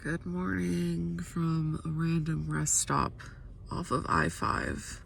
Good morning from a random rest stop off of I-5.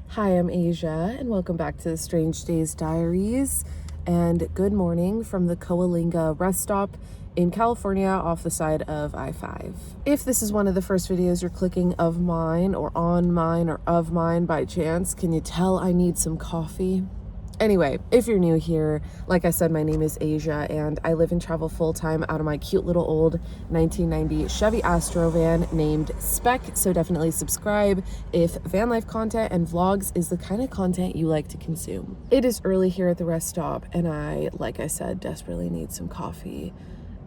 Hi, I'm Asia, and welcome back to the Strange Days Diaries, and good morning from the Coalinga rest stop in California off the side of I-5. If this is one of the first videos you're clicking of mine, or on mine, or of mine by chance, can you tell I need some coffee? Anyway, if you're new here, like I said, my name is Asia, and I live and travel full-time out of my cute little old 1990 Chevy Astro van named Spec, so definitely subscribe if van life content and vlogs is the kind of content you like to consume. It is early here at the rest stop, and I, like I said, desperately need some coffee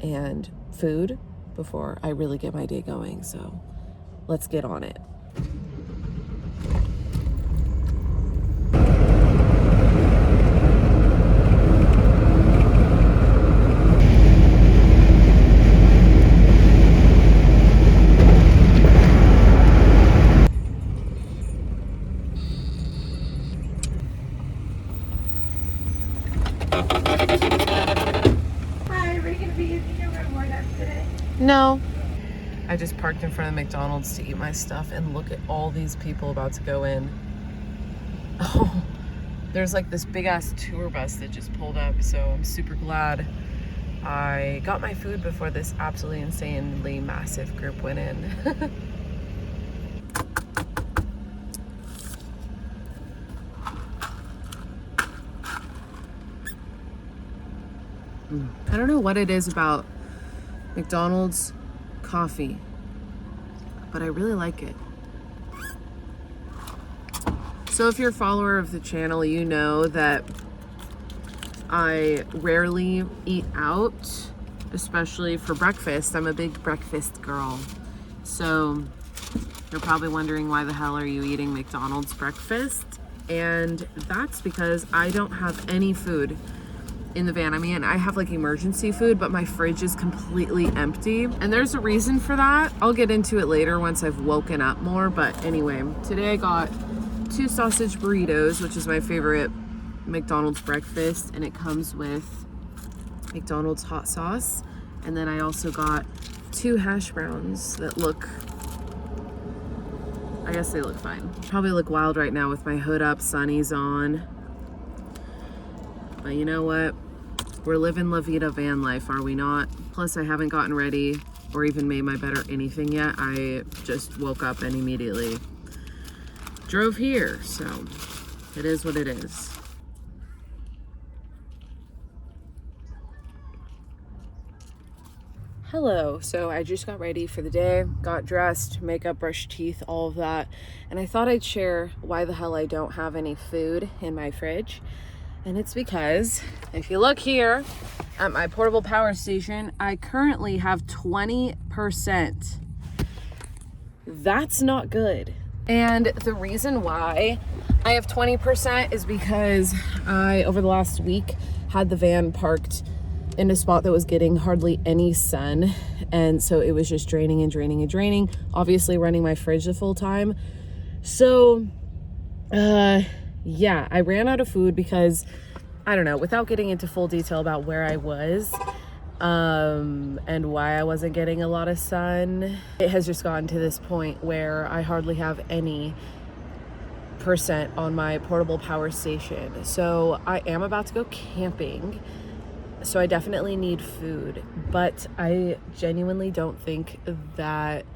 and food before I really get my day going, so let's get on it. No. I just parked in front of McDonald's to eat my stuff, and look at all these people about to go in. Oh, there's like this big ass tour bus that just pulled up, so I'm super glad I got my food before this absolutely insanely massive group went in. I don't know what it is about McDonald's coffee, but I really like it. So if you're a follower of the channel, you know that I rarely eat out, especially for breakfast. I'm a big breakfast girl. So you're probably wondering, why the hell are you eating McDonald's breakfast? And that's because I don't have any food in the van. I mean, I have like emergency food, but my fridge is completely empty. And there's a reason for that. I'll get into it later once I've woken up more. But anyway, today I got 2 sausage burritos, which is my favorite McDonald's breakfast. And it comes with McDonald's hot sauce. And then I also got 2 hash browns that look, I guess they look fine. Probably look wild right now with my hood up, sunnies on. But you know what? We're living La Vida van life, are we not? Plus, I haven't gotten ready or even made my bed or anything yet. I just woke up and immediately drove here, so it is what it is. Hello, so I just got ready for the day, got dressed, makeup, brushed teeth, all of that, and I thought I'd share why the hell I don't have any food in my fridge. And it's because, if you look here at my portable power station, I currently have 20%. That's not good. And the reason why I have 20% is because I, over the last week, had the van parked in a spot that was getting hardly any sun. And so it was just draining and draining and draining, obviously running my fridge the full time. So, yeah, I ran out of food because, I don't know, without getting into full detail about where I was and why I wasn't getting a lot of sun, it has just gotten to this point where I hardly have any percent on my portable power station. So I am about to go camping, so I definitely need food, but I genuinely don't think that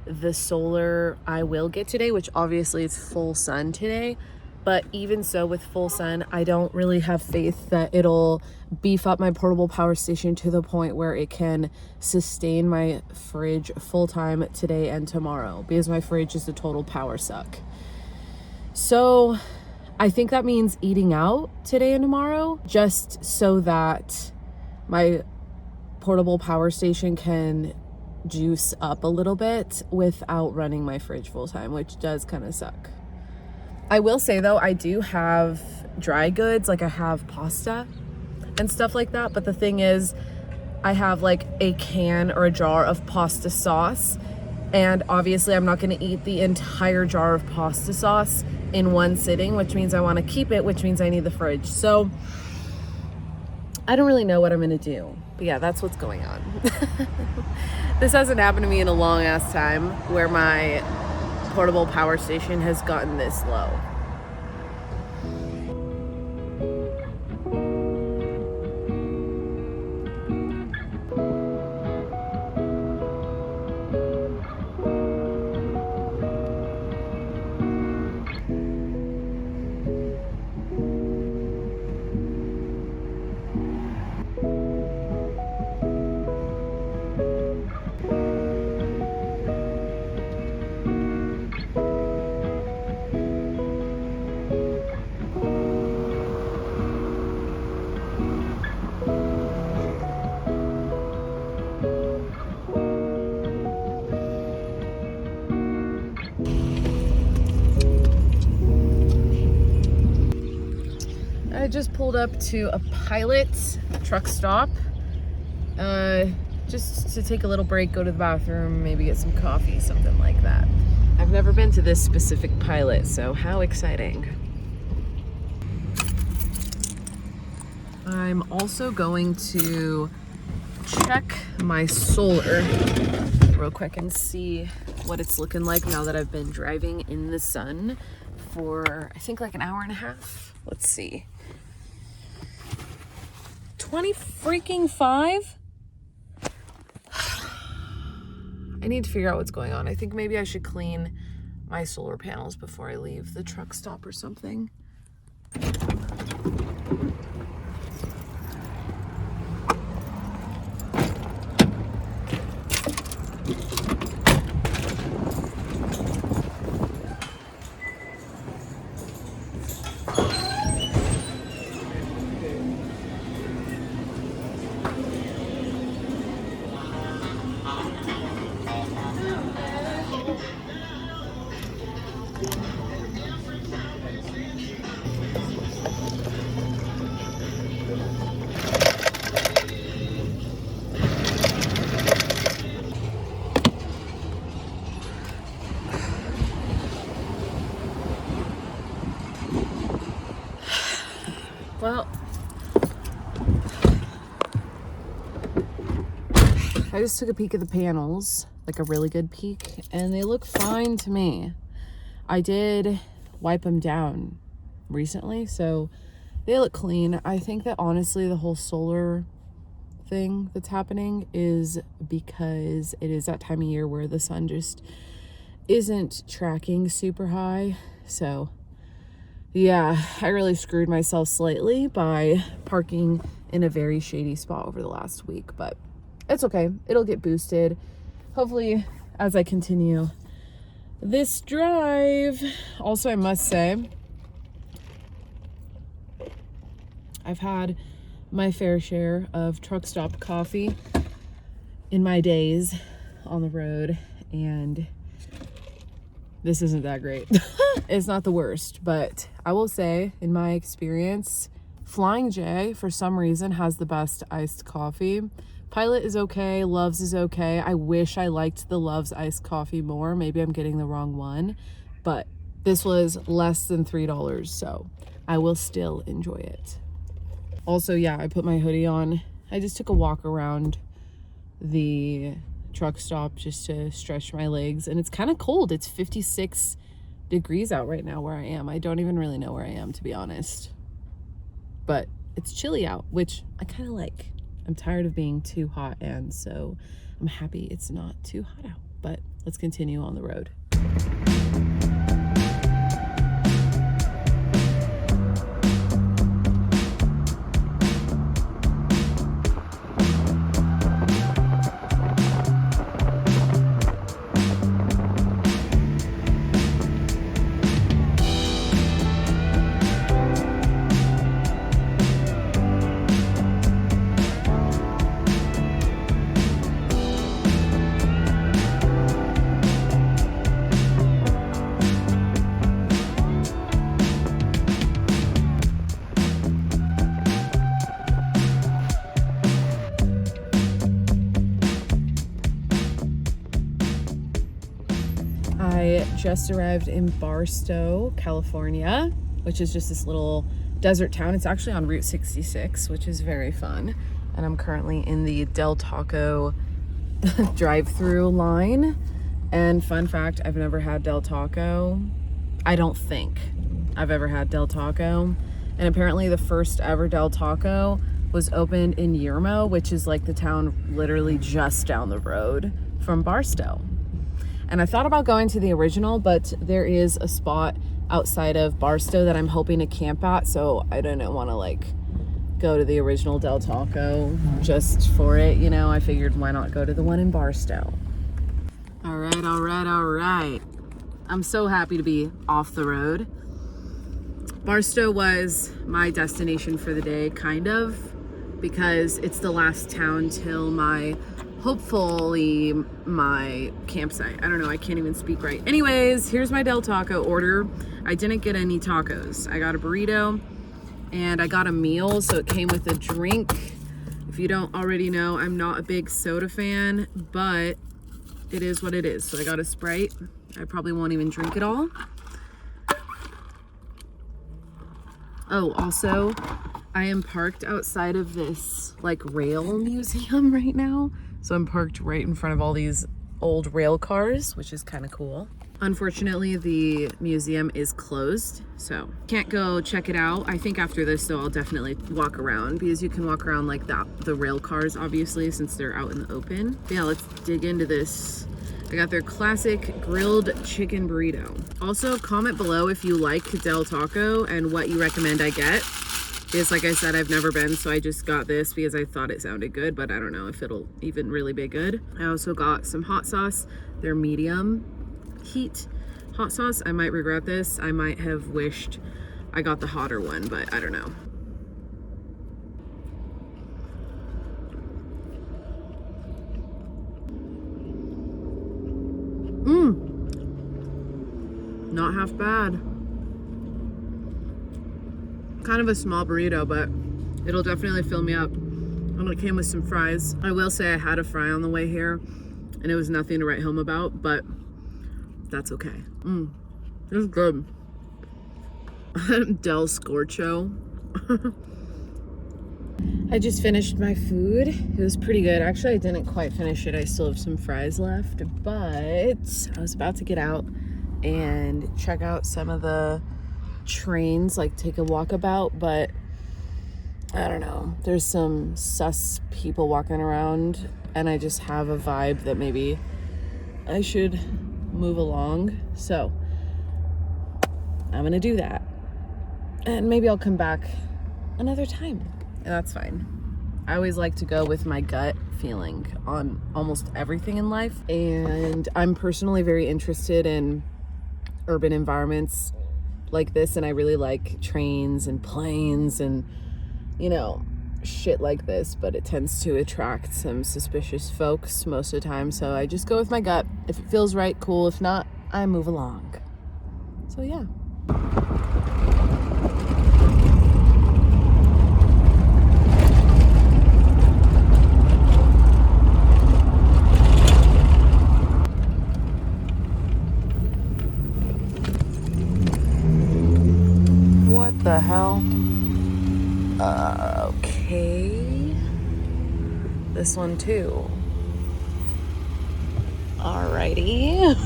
the solar I will get today, which obviously it's full sun today. But even so, with full sun, I don't really have faith that it'll beef up my portable power station to the point where it can sustain my fridge full time today and tomorrow, because my fridge is a total power suck. So I think that means eating out today and tomorrow, just so that my portable power station can juice up a little bit without running my fridge full time, which does kind of suck. I will say though, I do have dry goods, like I have pasta and stuff like that. But the thing is, I have like a can or a jar of pasta sauce. And obviously I'm not going to eat the entire jar of pasta sauce in one sitting, which means I want to keep it, which means I need the fridge. So I don't really know what I'm going to do. But yeah, that's what's going on. This hasn't happened to me in a long ass time where my portable power station has gotten this low. I just pulled up to a Pilot truck stop just to take a little break, go to the bathroom, maybe get some coffee, something like that. I've never been to this specific Pilot, so how exciting. I'm also going to check my solar real quick and see what it's looking like now that I've been driving in the sun for I think like an hour and a half. Let's see. 20 freaking 5? I need to figure out what's going on. I think maybe I should clean my solar panels before I leave the truck stop or something. Well, I just took a peek at the panels, like a really good peek, and they look fine to me. I did wipe them down recently, so they look clean. I think that honestly the whole solar thing that's happening is because it is that time of year where the sun just isn't tracking super high. So yeah, I really screwed myself slightly by parking in a very shady spot over the last week, but it's okay. It'll get boosted hopefully as I continue this drive. Also, I must say, I've had my fair share of truck stop coffee in my days on the road, and this isn't that great. It's not the worst, but I will say, in my experience, Flying J, for some reason, has the best iced coffee. Pilot is okay. Love's is okay. I wish I liked the Love's iced coffee more. Maybe I'm getting the wrong one, but this was less than $3, so I will still enjoy it. Also, yeah, I put my hoodie on. I just took a walk around the truck stop just to stretch my legs, and it's kind of cold. It's 56 degrees out right now where I am. I don't even really know where I am, to be honest, but it's chilly out, which I kind of like. I'm tired of being too hot, and so I'm happy it's not too hot out. but let's continue on the road. I just arrived in Barstow, California, which is just this little desert town. It's actually on Route 66, which is very fun. And I'm currently in the Del Taco drive-through line. And fun fact, I've never had Del Taco. I don't think I've ever had Del Taco. And apparently the first ever Del Taco was opened in Yermo, which is like the town literally just down the road from Barstow. And I thought about going to the original, but there is a spot outside of Barstow that I'm hoping to camp at, so I didn't want to like go to the original Del Taco just for it, you know. I figured why not go to the one in Barstow. All right. I'm so happy to be off the road. Barstow was my destination for the day, kind of, because it's the last town till hopefully my campsite. I don't know, I can't even speak right. Anyways, here's my Del Taco order. I didn't get any tacos. I got a burrito and I got a meal, so it came with a drink. If you don't already know, I'm not a big soda fan, but it is what it is. So I got a Sprite. I probably won't even drink it all. Oh, also, I am parked outside of this like rail museum right now. So I'm parked right in front of all these old rail cars, which is kind of cool. Unfortunately, the museum is closed, so can't go check it out. I think after this, though, I'll definitely walk around, because you can walk around like that, the rail cars, obviously, since they're out in the open. But yeah, let's dig into this. I got their classic grilled chicken burrito. Also, comment below if you like Del Taco and what you recommend I get. Because like I said, I've never been, so I just got this because I thought it sounded good, but I don't know if it'll even really be good. I also got some hot sauce. They're medium heat hot sauce. I might regret this. I might have wished I got the hotter one, but I don't know. Not half bad. Kind of a small burrito, but it'll definitely fill me up. And it came with some fries. I will say I had a fry on the way here and it was nothing to write home about, but that's okay. It was good. Del Scorcho. I just finished my food. It was pretty good. Actually, I didn't quite finish it. I still have some fries left, but I was about to get out and check out some of the trains, like take a walkabout, but I don't know. There's some sus people walking around and I just have a vibe that maybe I should move along. So I'm gonna do that. And maybe I'll come back another time. And that's fine. I always like to go with my gut feeling on almost everything in life. And I'm personally very interested in urban environments like this, and I really like trains and planes and, you know, shit like this, but it tends to attract some suspicious folks most of the time, so I just go with my gut. If it feels right, cool. If not, I move along. So yeah. What the hell? Okay. This one too. Alrighty.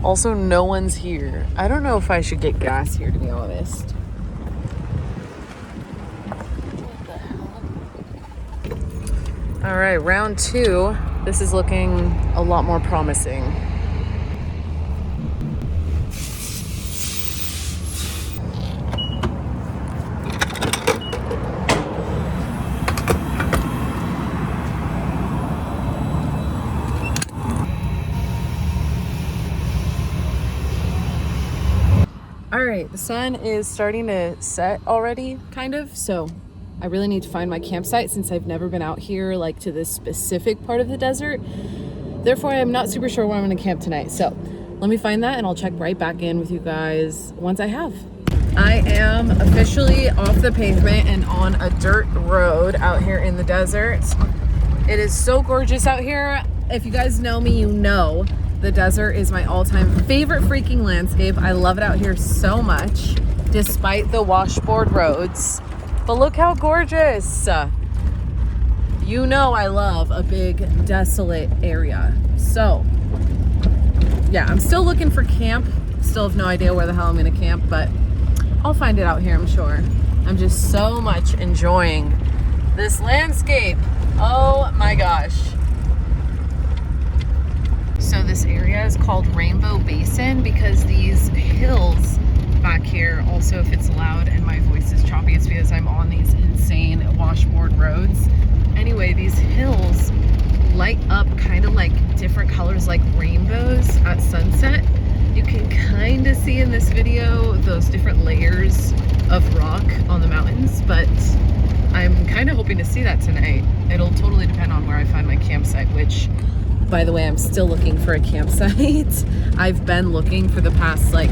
Also, no one's here. I don't know if I should get gas here, to be honest. What the hell? Alright, round two. This is looking a lot more promising. All right, the sun is starting to set already, kind of, so I really need to find my campsite since I've never been out here, like, to this specific part of the desert. Therefore, I'm not super sure where I'm gonna camp tonight. So let me find that and I'll check right back in with you guys once I have. I am officially off the pavement and on a dirt road out here in the desert. It is so gorgeous out here. If you guys know me, you know the desert is my all-time favorite freaking landscape. I love it out here so much, despite the washboard roads. But look how gorgeous. You know I love a big desolate area. So yeah, I'm still looking for camp. Still have no idea where the hell I'm gonna camp, but I'll find it out here, I'm sure. I'm just so much enjoying this landscape. Oh my gosh. So this area is called Rainbow Basin because these hills back here, also if it's loud and my voice is choppy, it's because I'm on these insane washboard roads. Anyway, these hills light up kind of like different colors like rainbows at sunset. You can kind of see in this video those different layers of rock on the mountains, but I'm kind of hoping to see that tonight. It'll totally depend on where I find my campsite, which, by the way, I'm still looking for a campsite. I've been looking for the past like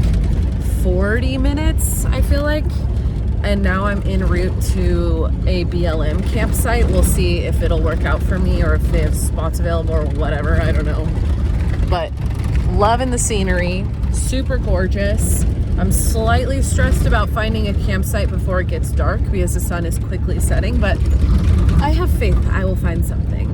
40 minutes, I feel like. And now I'm en route to a BLM campsite. We'll see if it'll work out for me or if they have spots available or whatever, I don't know. But loving the scenery, super gorgeous. I'm slightly stressed about finding a campsite before it gets dark because the sun is quickly setting, but I have faith I will find something.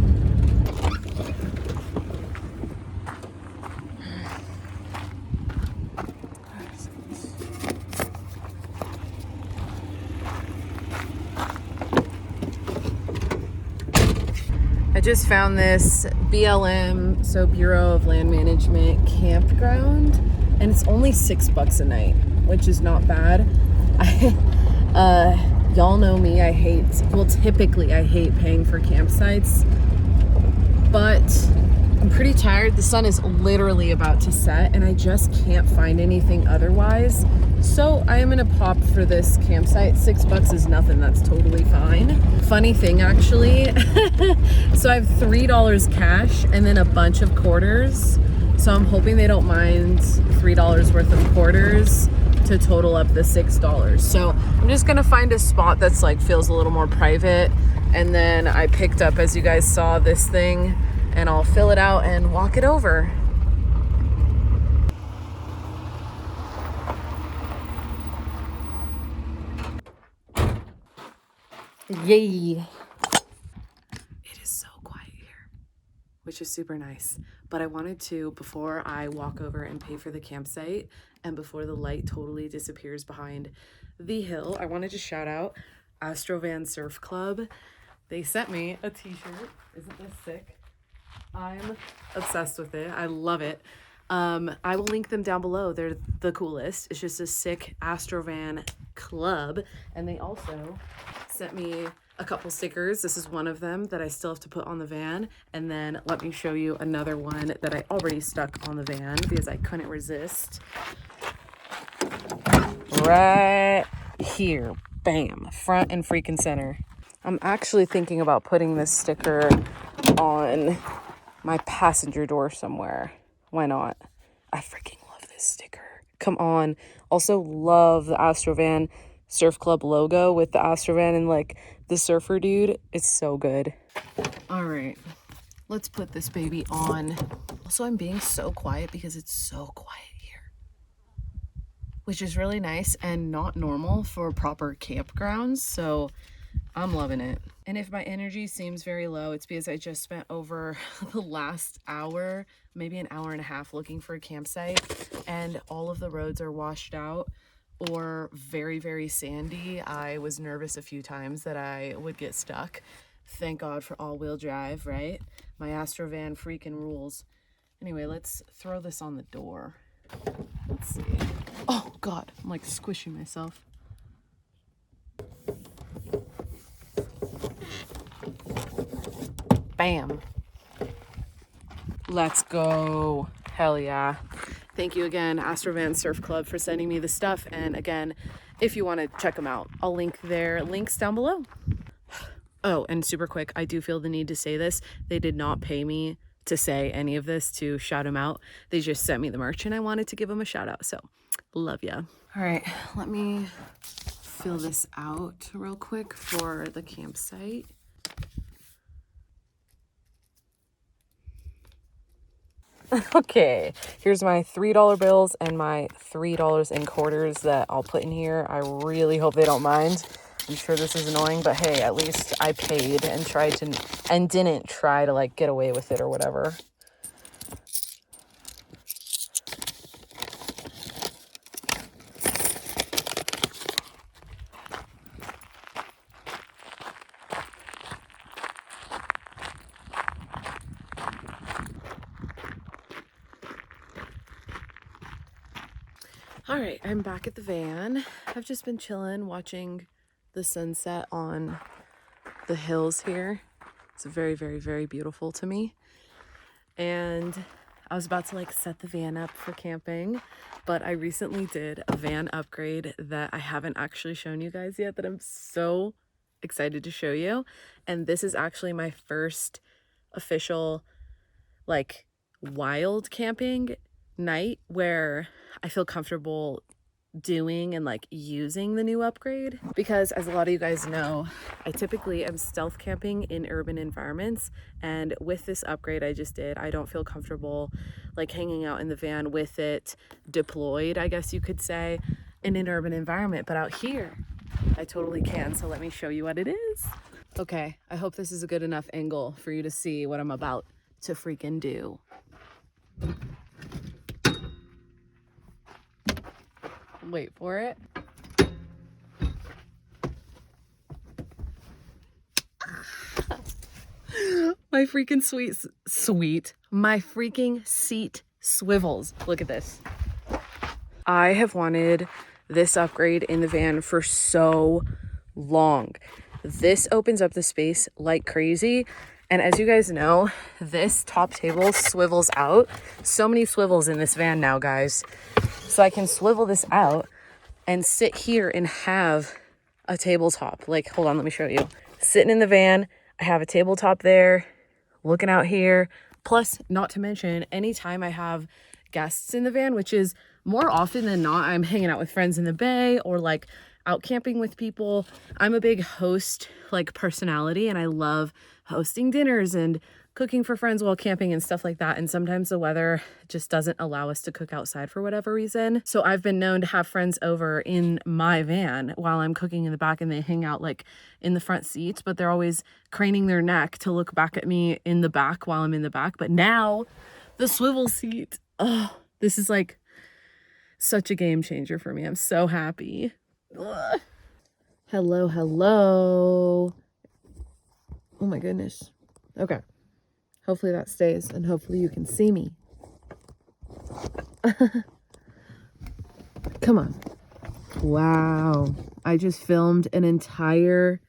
I just found this BLM, so Bureau of Land Management campground, and it's only $6 a night, which is not bad. Y'all know me, typically I hate paying for campsites, but I'm pretty tired. The sun is literally about to set and I just can't find anything otherwise. So I am gonna pop for this campsite. $6 is nothing, that's totally fine. Funny thing actually, so I have $3 cash and then a bunch of quarters. So I'm hoping they don't mind $3 worth of quarters to total up the $6. So I'm just gonna find a spot that's like feels a little more private. And then I picked up, as you guys saw, this thing, and I'll fill it out and walk it over. Yay. It is so quiet here, which is super nice. But I wanted to, before I walk over and pay for the campsite and before the light totally disappears behind the hill, I wanted to shout out Astrovan Surf Club. They sent me a t-shirt. Isn't this sick? I'm obsessed with it. I love it. I will link them down below. They're the coolest. It's just a sick Astrovan club. And they also sent me a couple stickers. This is one of them that I still have to put on the van. And then let me show you another one that I already stuck on the van because I couldn't resist. Right here. Bam. Front and freaking center. I'm actually thinking about putting this sticker on my passenger door somewhere. Why not? I freaking love this sticker. Come on. Also love the Astrovan Surf Club logo with the Astrovan and like the surfer dude. It's so good. All right, let's put this baby on. Also, I'm being so quiet because it's so quiet here, which is really nice and not normal for proper campgrounds. So I'm loving it. And if my energy seems very low, it's because I just spent over the last hour, maybe an hour and a half looking for a campsite, and all of the roads are washed out or very, very sandy. I was nervous a few times that I would get stuck. Thank God for all-wheel drive, right? My Astrovan freaking rules. Anyway, let's throw this on the door. Let's see. Oh God, I'm like squishing myself. Bam. Let's go. Hell yeah. Thank you again, Astrovan Surf Club, for sending me the stuff. And again, if you want to check them out, I'll link their links down below. Oh, and super quick, I do feel the need to say this. They did not pay me to say any of this to shout them out. They just sent me the merch and I wanted to give them a shout out. So love ya. All right, let me fill this out real quick for the campsite. Okay, here's my $3 bills and my $3 in quarters that I'll put in here. I really hope they don't mind. I'm sure this is annoying, but hey, at least I paid and didn't try to like get away with it or whatever. All right, I'm back at the van. I've just been chilling, watching the sunset on the hills here. It's very, very, very beautiful to me. And I was about to like set the van up for camping, but I recently did a van upgrade that I haven't actually shown you guys yet that I'm so excited to show you. And this is actually my first official like wild camping night where I feel comfortable doing and like using the new upgrade, because as a lot of you guys know, I typically am stealth camping in urban environments, and with this upgrade I just did, I don't feel comfortable like hanging out in the van with it deployed, I guess you could say, in an urban environment. But out here I totally can. So let me show you what it is. Okay, I hope this is a good enough angle for you to see what I'm about to freaking do. Wait for it. My freaking my freaking seat swivels. Look at this. I have wanted this upgrade in the van for so long. This opens up the space like crazy. And as you guys know, this top table swivels out. So many swivels in this van now, guys. So I can swivel this out and sit here and have a tabletop. Like, hold on, let me show you. Sitting in the van, I have a tabletop there, looking out here. Plus, not to mention, anytime I have guests in the van, which is more often than not, I'm hanging out with friends in the bay or like out camping with people. I'm a big host like personality, and I love hosting dinners and cooking for friends while camping and stuff like that. And sometimes the weather just doesn't allow us to cook outside for whatever reason. So I've been known to have friends over in my van while I'm cooking in the back, and they hang out like in the front seats, but they're always craning their neck to look back at me in the back while I'm in the back. But now the swivel seat, oh, this is like such a game changer for me. I'm so happy. Ugh. Hello, hello. Oh my goodness. Okay. Hopefully that stays, and hopefully you can see me. Come on. Wow. I just filmed an entire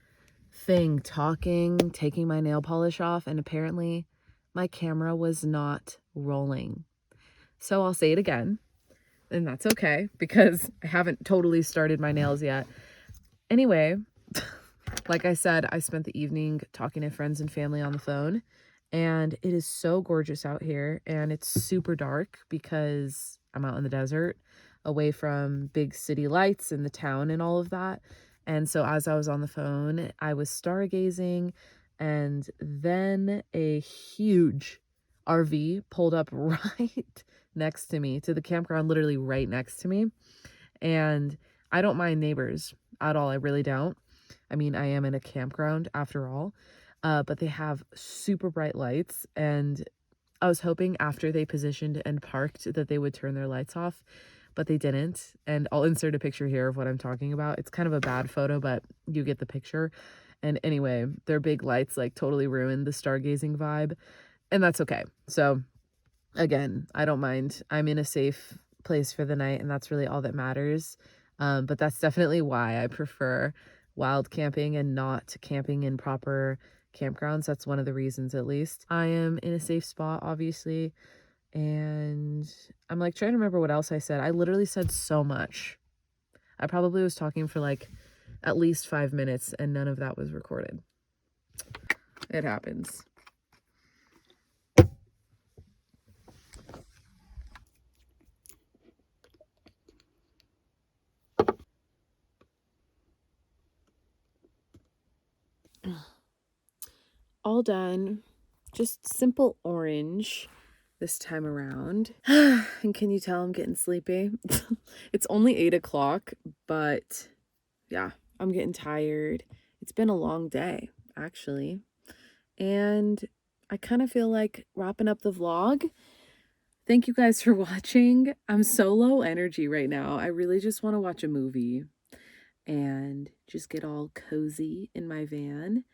thing talking, taking my nail polish off, and apparently my camera was not rolling. So I'll say it again, and that's okay because I haven't totally started my nails yet. Anyway, like I said, I spent the evening talking to friends and family on the phone. And it is so gorgeous out here, and it's super dark because I'm out in the desert away from big city lights and the town and all of that. And so as I was on the phone, I was stargazing, and then a huge RV pulled up right next to me, to the campground, literally right next to me. And I don't mind neighbors at all. I really don't. I mean, I am in a campground after all. But they have super bright lights, and I was hoping after they positioned and parked that they would turn their lights off, but they didn't. And I'll insert a picture here of what I'm talking about. It's kind of a bad photo, but you get the picture. And anyway, their big lights like totally ruined the stargazing vibe, and that's okay. So again, I don't mind. I'm in a safe place for the night, and that's really all that matters. But that's definitely why I prefer wild camping and not camping in proper campgrounds. That's one of the reasons, at least. I am in a safe spot, obviously, and I'm like trying to remember what else I said. I literally said so much. I probably was talking for like at least 5 minutes, and none of that was recorded. It happens. All done. Just simple orange this time around. And can you tell I'm getting sleepy? It's only 8 o'clock, but yeah, I'm getting tired. It's been a long day, actually. And I kind of feel like wrapping up the vlog. Thank you guys for watching. I'm so low energy right now. I really just want to watch a movie and just get all cozy in my van.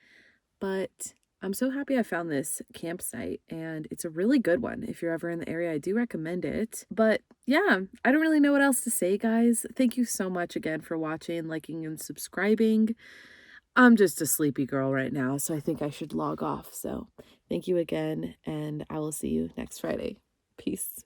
But I'm so happy I found this campsite, and it's a really good one. If you're ever in the area, I do recommend it. But yeah, I don't really know what else to say, guys. Thank you so much again for watching, liking, and subscribing. I'm just a sleepy girl right now, so I think I should log off. So thank you again, and I will see you next Friday. Peace.